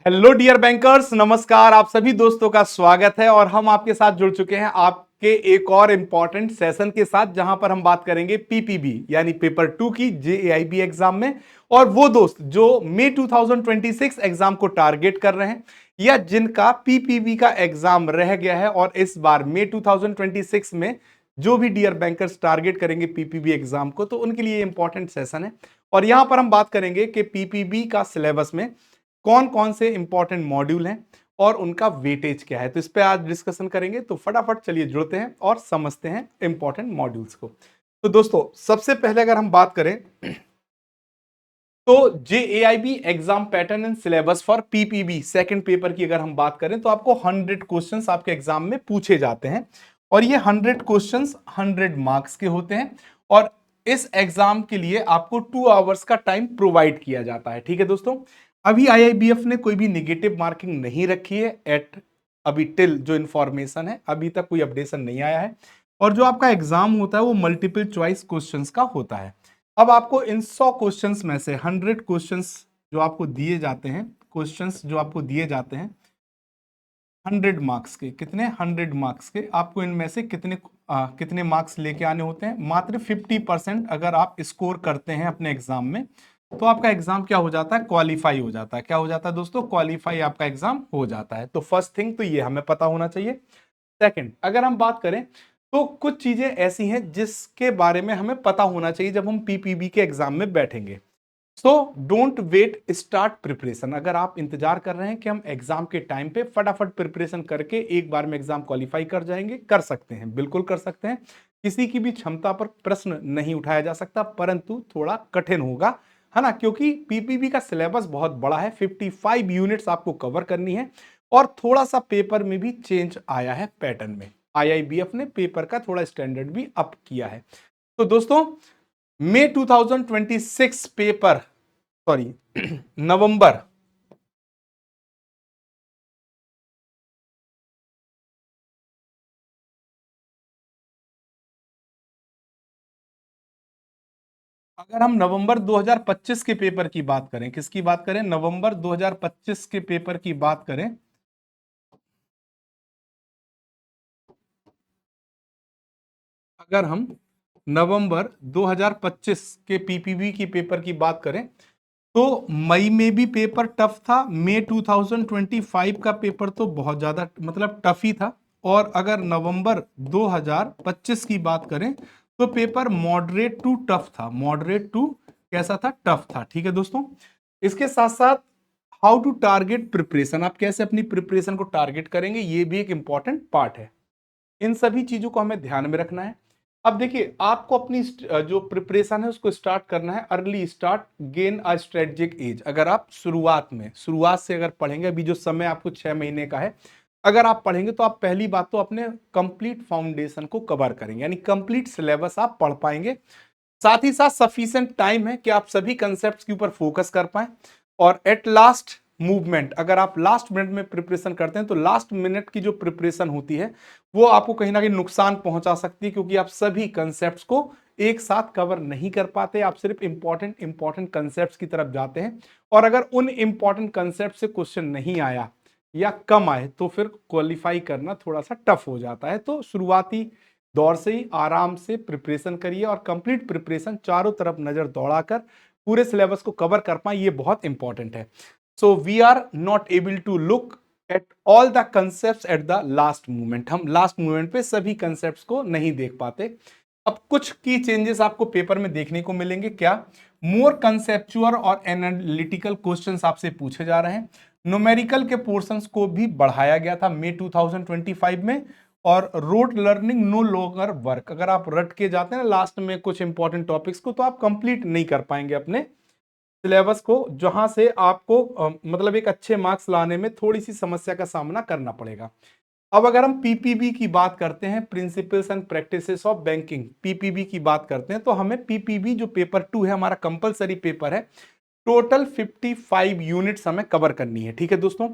Hello dear bankers, नमस्कार। आप सभी दोस्तों का स्वागत है और हम आपके साथ जुड़ चुके हैं आपके एक और इंपॉर्टेंट सेशन के साथ, जहां पर हम बात करेंगे पीपीबी यानी पेपर 2 की जेएआईबी एग्जाम में। और वो दोस्त जो मई 2026 एग्जाम को टारगेट कर रहे हैं या जिनका पीपीबी का एग्जाम रह गया है, और इस बार मई 2026 में जो भी डियर बैंकर्स टारगेट करेंगे पीपीबी एग्जाम को, तो उनके लिए इंपॉर्टेंट सेशन है। और यहां पर हम बात करेंगे कि पीपीबी का सिलेबस में कौन कौन से इंपॉर्टेंट मॉड्यूल हैं और उनका वेटेज क्या है, तो इस पे आज डिस्कशन करेंगे। तो फटाफट चलिए जुड़ते हैं और समझते हैं इंपॉर्टेंट मॉड्यूल्स को। तो दोस्तों, सबसे पहले अगर हम बात करें तो JAIIB exam pattern and syllabus for PPB second paper की अगर हम बात करें तो आपको 100 क्वेश्चंस आपके एग्जाम में पूछे जाते हैं। और ये 100 क्वेश्चंस 100 मार्क्स के होते हैं। और इस एग्जाम के लिए आपको 2 आवर्स का टाइम प्रोवाइड किया जाता है। ठीक है दोस्तों, अभी आईआईबीएफ ने कोई भी निगेटिव मार्किंग नहीं रखी है एट अभी टिल जो इंफॉर्मेशन है, अभी तक कोई अपडेशन नहीं आया है। और जो आपका एग्जाम होता है वो मल्टीपल चॉइस क्वेश्चंस का होता है। अब आपको इन 100 क्वेश्चंस में से 100 क्वेश्चंस जो आपको दिए जाते हैं, 100 मार्क्स के, कितने 100 मार्क्स के, आपको इनमें से कितने मार्क्स लेके आने होते हैं। मात्र 50% अगर आप स्कोर करते हैं अपने एग्जाम में तो आपका एग्जाम क्या हो जाता है, क्वालिफाई हो जाता है। क्या हो जाता है दोस्तों, क्वालिफाई आपका एग्जाम हो जाता है। तो फर्स्ट थिंग तो ये हमें पता होना चाहिए। सेकंड, अगर हम बात करें तो कुछ चीजें ऐसी हैं जिसके बारे में हमें पता होना चाहिए जब हम पीपीबी के एग्जाम में बैठेंगे। So don't wait, start preparation. अगर आप इंतजार कर रहे हैं कि हम एग्जाम के टाइम पे फटाफट प्रिपरेशन करके एक बार में एग्जाम क्वालिफाई कर जाएंगे, कर सकते हैं, बिल्कुल कर सकते हैं। किसी की भी क्षमता पर प्रश्न नहीं उठाया जा सकता, परंतु थोड़ा कठिन होगा, है ना, क्योंकि पीपीबी का सिलेबस बहुत बड़ा है। 55 यूनिट्स आपको कवर करनी है। और थोड़ा सा पेपर में भी चेंज आया है पैटर्न में, आईआईबीएफ ने पेपर का थोड़ा स्टैंडर्ड भी अप किया है। तो दोस्तों, मई 2026 पेपर, सॉरी नवंबर, अगर हम नवंबर 2025 के पेपर की बात करें, किसकी बात करें, नवंबर 2025 के पेपर की बात करें, अगर हम नवंबर 2025 के पीपीबी की पेपर की बात करें तो मई में भी पेपर टफ था। मई 2025 का पेपर तो बहुत ज्यादा मतलब टफ ही था। और अगर नवंबर 2025 की बात करें तो पेपर मॉडरेट टू टफ था। मॉडरेट टू कैसा था, टफ था। ठीक है दोस्तों, इसके साथ साथ हाउ टू टारगेट प्रिपरेशन, आप कैसे अपनी प्रिपरेशन को टारगेट करेंगे, ये भी एक इंपॉर्टेंट पार्ट है। इन सभी चीजों को हमें ध्यान में रखना है। अब देखिए, आपको अपनी जो प्रिपरेशन है उसको स्टार्ट करना है early start, gain a strategic edge. अगर आप शुरुआत से अगर पढ़ेंगे, अभी जो समय आपको 6 महीने का है, अगर आप पढ़ेंगे तो आप पहली बात तो अपने कंप्लीट फाउंडेशन को कवर करेंगे, यानी कंप्लीट सिलेबस आप पढ़ पाएंगे। साथ ही साथ सफिशिएंट टाइम है कि आप सभी कंसेप्ट के ऊपर फोकस कर पाए। और एट लास्ट मूवमेंट, अगर आप लास्ट मिनट में प्रिपरेशन करते हैं तो लास्ट मिनट की जो प्रिपरेशन होती है वो आपको कहीं ना कहीं नुकसान पहुंचा सकती है, क्योंकि आप सभी कंसेप्ट को एक साथ कवर नहीं कर पाते, आप सिर्फ इंपॉर्टेंट कंसेप्ट की तरफ जाते हैं। और अगर उन इंपॉर्टेंट कंसेप्ट से क्वेश्चन नहीं आया या कम आए तो फिर क्वालिफाई करना थोड़ा सा टफ हो जाता है। तो शुरुआती दौर से ही आराम से प्रिपरेशन करिए और कंप्लीट प्रिपरेशन, चारों तरफ नजर दौड़ाकर पूरे सिलेबस को कवर कर पाए, ये बहुत इंपॉर्टेंट है। So we are not able to look at all the concept at the last moment. हम लास्ट मोमेंट पे सभी कंसेप्ट को नहीं देख पाते। अब कुछ की चेंजेस आपको पेपर में देखने को मिलेंगे। क्या, मोर कंसेप्चुअल और एनालिटिकल क्वेश्चंस आपसे पूछे जा रहे हैं। न्यूमेरिकल के पोर्शंस को भी बढ़ाया गया था मई 2025 में। और rote learning no longer work, अगर आप रट के जाते हैं ना लास्ट में कुछ इंपॉर्टेंट टॉपिक्स को, तो आप कंप्लीट नहीं कर पाएंगे अपने सिलेबस को, जहां से आपको मतलब एक अच्छे मार्क्स लाने में थोड़ी सी समस्या का सामना करना पड़ेगा। अब अगर हम पीपीबी की बात करते हैं, principles and practices of banking, PPB की बात करते हैं, तो हमें पीपीबी जो पेपर 2 है, हमारा कंपलसरी पेपर है, टोटल 55 यूनिट्स हमें कवर करनी है। ठीक है दोस्तों,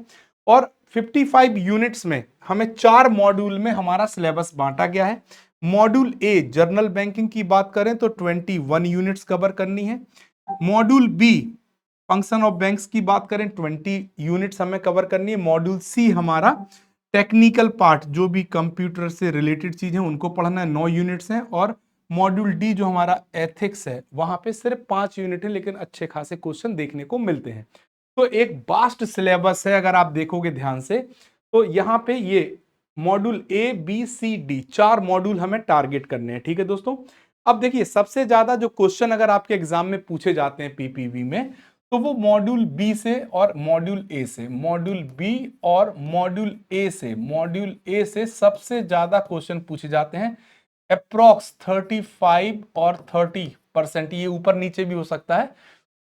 और 55 यूनिट्स में हमें 4 मॉड्यूल में हमारा सिलेबस बांटा गया है। मॉड्यूल ए जर्नल बैंकिंग की बात करें तो 21 यूनिट्स कवर करनी है। Module B function of banks की बात करें 20 यूनिट्स हमें कवर करनी है। मॉड्यूल सी हमारा टेक्निकल पार्ट, जो भी कंप्यूटर से रिलेटेड चीजें उनको पढ़ना है, 9 यूनिट्स हैं। और मॉड्यूल डी जो हमारा एथिक्स है, वहां पे सिर्फ 5 यूनिट है, लेकिन अच्छे खासे क्वेश्चन देखने को मिलते हैं। तो एक वास्ट सिलेबस है, अगर आप देखोगे ध्यान से तो यहाँ पे ये module A B C D 4 module हमें टारगेट करने हैं। ठीक है दोस्तों, अब देखिए सबसे ज्यादा जो क्वेश्चन अगर आपके एग्जाम में पूछे जाते हैं पीपीवी में, तो वो मॉड्यूल बी से और मॉड्यूल ए से, मॉड्यूल बी और मॉड्यूल ए से, मॉड्यूल ए से सबसे ज्यादा क्वेश्चन पूछे जाते हैं। अप्रोक्स 35 और 30%, ये ऊपर नीचे भी हो सकता है।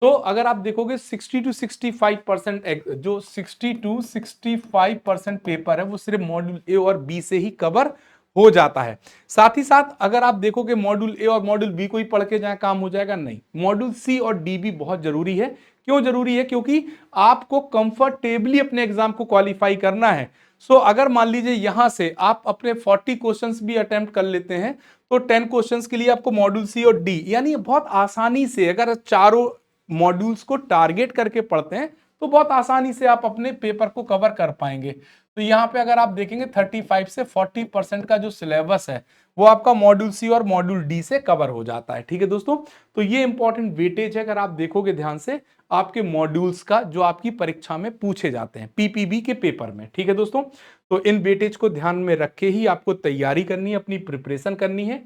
तो अगर आप देखोगे 60 to 65%, जो 60 to 65% पेपर है वो सिर्फ मॉड्यूल ए और बी से ही कवर हो जाता है। साथ ही साथ अगर आप देखोगे मॉड्यूल ए और मॉड्यूल बी को ही पढ़ के जाए काम हो जाएगा, नहीं, मॉड्यूल सी और डी भी बहुत जरूरी है। क्यों जरूरी है? क्योंकि आपको कंफर्टेबली अपने एग्जाम को क्वालिफाई करना है। सो अगर मान लीजिए यहां से आप अपने 40 क्वेश्चंस भी अटेम्प्ट कर लेते हैं, तो 10 क्वेश्चंस के लिए आपको मॉड्यूल सी और डी, यानी बहुत आसानी से अगर चारों मॉड्यूल्स को टारगेट करके पढ़ते हैं तो बहुत आसानी से आप अपने पेपर को कवर कर पाएंगे। तो यहाँ पे अगर आप देखेंगे 35 से 40% का जो सिलेबस है वो आपका मॉड्यूल सी और मॉड्यूल डी से कवर हो जाता है। ठीक है दोस्तों, तो ये इंपॉर्टेंट वेटेज है, अगर आप देखोगे ध्यान से आपके मॉड्यूल्स का जो आपकी परीक्षा में पूछे जाते हैं पीपीबी के पेपर में। ठीक है दोस्तों, तो इन वेटेज को ध्यान में रख के ही आपको तैयारी करनी है, अपनी प्रिपरेशन करनी है।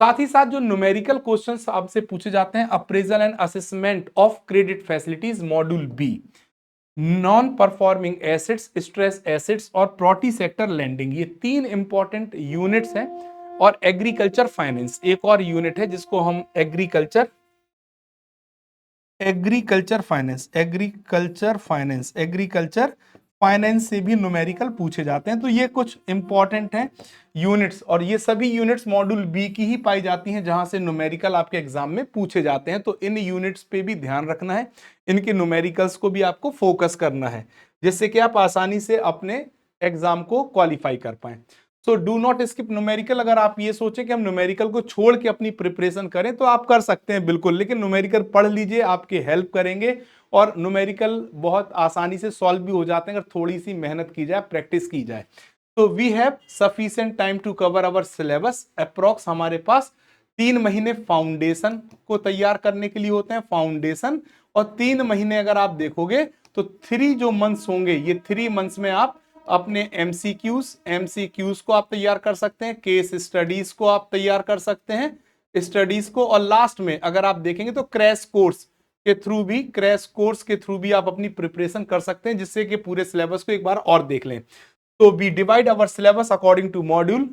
साथ ही साथ जो न्यूमेरिकल क्वेश्चंस आपसे पूछे जाते हैं, appraisal and assessment of credit facilities module B, non performing assets, stress assets और प्रॉपर्टी सेक्टर लेंडिंग, ये 3 इंपॉर्टेंट यूनिट्स हैं। और एग्रीकल्चर फाइनेंस एक और यूनिट है जिसको हम एग्रीकल्चर फाइनेंस से भी न्यूमेरिकल पूछे जाते हैं। तो ये कुछ इंपॉर्टेंट हैं यूनिट्स, और ये सभी यूनिट्स मॉड्यूल बी की ही पाई जाती हैं जहां से न्यूमेरिकल आपके एग्जाम में पूछे जाते हैं। तो इन यूनिट्स पे भी ध्यान रखना है, इनके न्यूमेरिकल्स को भी आपको फोकस करना है, जिससे कि आप आसानी से अपने एग्जाम को क्वालिफाई कर पाए। So do not skip numerical. अगर आप ये सोचें कि हम न्यूमेरिकल को छोड़ के अपनी प्रिपरेशन करें तो आप कर सकते हैं बिल्कुल, लेकिन न्यूमेरिकल पढ़ लीजिए, आपके हेल्प करेंगे और न्यूमेरिकल बहुत आसानी से सॉल्व भी हो जाते हैं अगर थोड़ी सी मेहनत की जाए, प्रैक्टिस की जाए। तो we have sufficient time to cover our syllabus. Approx हमारे पास 3 महीने फाउंडेशन को तैयार करने के लिए होते हैं, फाउंडेशन, और 3 महीने अगर आप देखोगे तो 3 जो मंथ्स होंगे, ये 3 मंथ्स में आप अपने एमसीक्यूज को आप तैयार कर सकते हैं, केस स्टडीज को आप तैयार कर सकते हैं, स्टडीज को, और लास्ट में अगर आप देखेंगे तो क्रैश कोर्स के थ्रू भी आप अपनी प्रिपरेशन कर सकते हैं, जिससे कि पूरे सिलेबस को एक बार और देख लें। तो we divide our syllabus according to module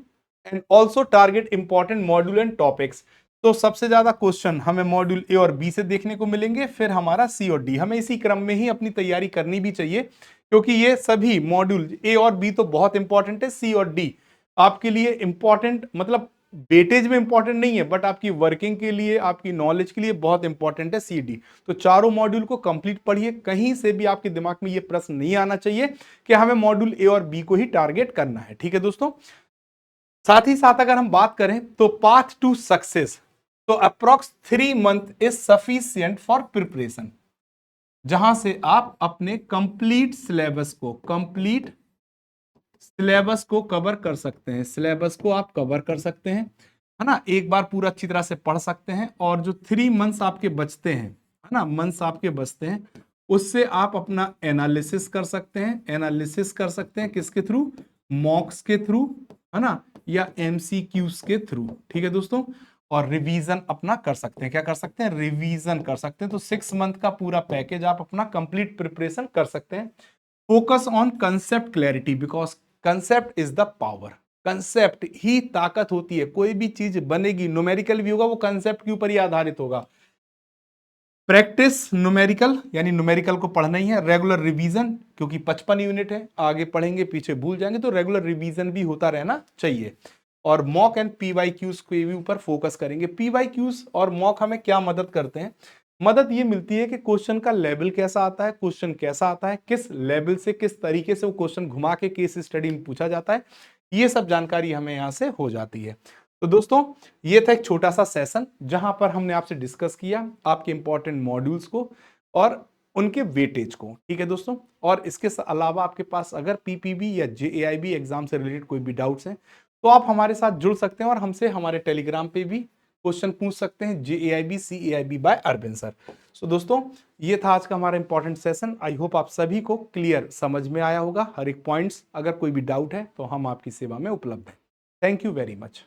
and also target important module and topics. तो सबसे ज्यादा क्वेश्चन हमें मॉड्यूल ए और बी से देखने को मिलेंगे, फिर हमारा सी और डी। हमें इसी क्रम में ही अपनी तैयारी करनी भी चाहिए, क्योंकि ये सभी मॉड्यूल ए और बी तो बहुत इंपॉर्टेंट है, सी और डी आपके लिए इंपॉर्टेंट, मतलब वेटेज में इंपॉर्टेंट नहीं है, बट आपकी वर्किंग के लिए, आपकी नॉलेज के लिए बहुत इंपॉर्टेंट है सी डी। तो चारों मॉड्यूल को कंप्लीट पढ़िए, कहीं से भी आपके दिमाग में ये प्रश्न नहीं आना चाहिए कि हमें मॉड्यूल ए और बी को ही टारगेट करना है। ठीक है दोस्तों, साथ ही साथ अगर हम बात करें तो पाथ टू सक्सेस, तो approx 3 month is sufficient for preparation, जहां से आप अपने कंप्लीट सिलेबस को कवर कर सकते हैं, सिलेबस को आप कवर कर सकते हैं, है ना, एक बार पूरा अच्छी तरह से पढ़ सकते हैं। और जो 3 मंथ्स आपके बचते हैं, है ना, मंथ्स आपके बचते हैं, उससे आप अपना एनालिसिस कर सकते हैं, किसके थ्रू? मॉक्स के थ्रू, है ना, या एमसीक्यूज के थ्रू। ठीक है दोस्तों, और रिवीजन अपना कर सकते हैं, क्या कर सकते हैं? रिवीजन कर सकते हैं। तो 6 मंथ का पूरा पैकेज आप अपना कंप्लीट प्रिपरेशन कर सकते हैं। Focus on concept clarity, because concept is the power, concept ही ताकत होती है। कोई भी चीज बनेगी, न्यूमेरिकल भी होगा, वो कंसेप्ट के ऊपर ही आधारित होगा। प्रैक्टिस न्यूमेरिकल, यानी न्यूमेरिकल को पढ़ना ही है। रेगुलर रिवीजन, क्योंकि 55 यूनिट है, आगे पढ़ेंगे पीछे भूल जाएंगे, तो रेगुलर रिवीजन भी होता रहना चाहिए। और मॉक एंड पीवाईक्यूज के भी ऊपर फोकस करेंगे। पीवाईक्यूज और मॉक हमें क्या मदद करते हैं? मदद ये मिलती है कि क्वेश्चन का लेवल कैसा आता है, क्वेश्चन कैसा आता है, किस लेवल से, किस तरीके से वो क्वेश्चन घुमा के केस स्टडी में पूछा जाता है, ये सब जानकारी हमें यहाँ से हो जाती है। तो दोस्तों, ये था एक छोटा सा सेशन जहां पर हमने आपसे डिस्कस किया आपके इंपॉर्टेंट मॉड्यूल्स को, और उनके वेटेज को। ठीक है दोस्तों, और इसके अलावा आपके पास अगर पीपीबी या जेएआईबी एग्जाम से रिलेटेड कोई भी डाउट्स हैं तो आप हमारे साथ जुड़ सकते हैं और हमसे हमारे टेलीग्राम पे भी क्वेश्चन पूछ सकते हैं, जेएआईबी सीएआईबी बाय अरविंद सर। सो दोस्तों, ये था आज का हमारा इंपॉर्टेंट सेशन। आई होप आप सभी को क्लियर समझ में आया होगा हर एक पॉइंट्स। अगर कोई भी डाउट है तो हम आपकी सेवा में उपलब्ध हैं। Thank you very much.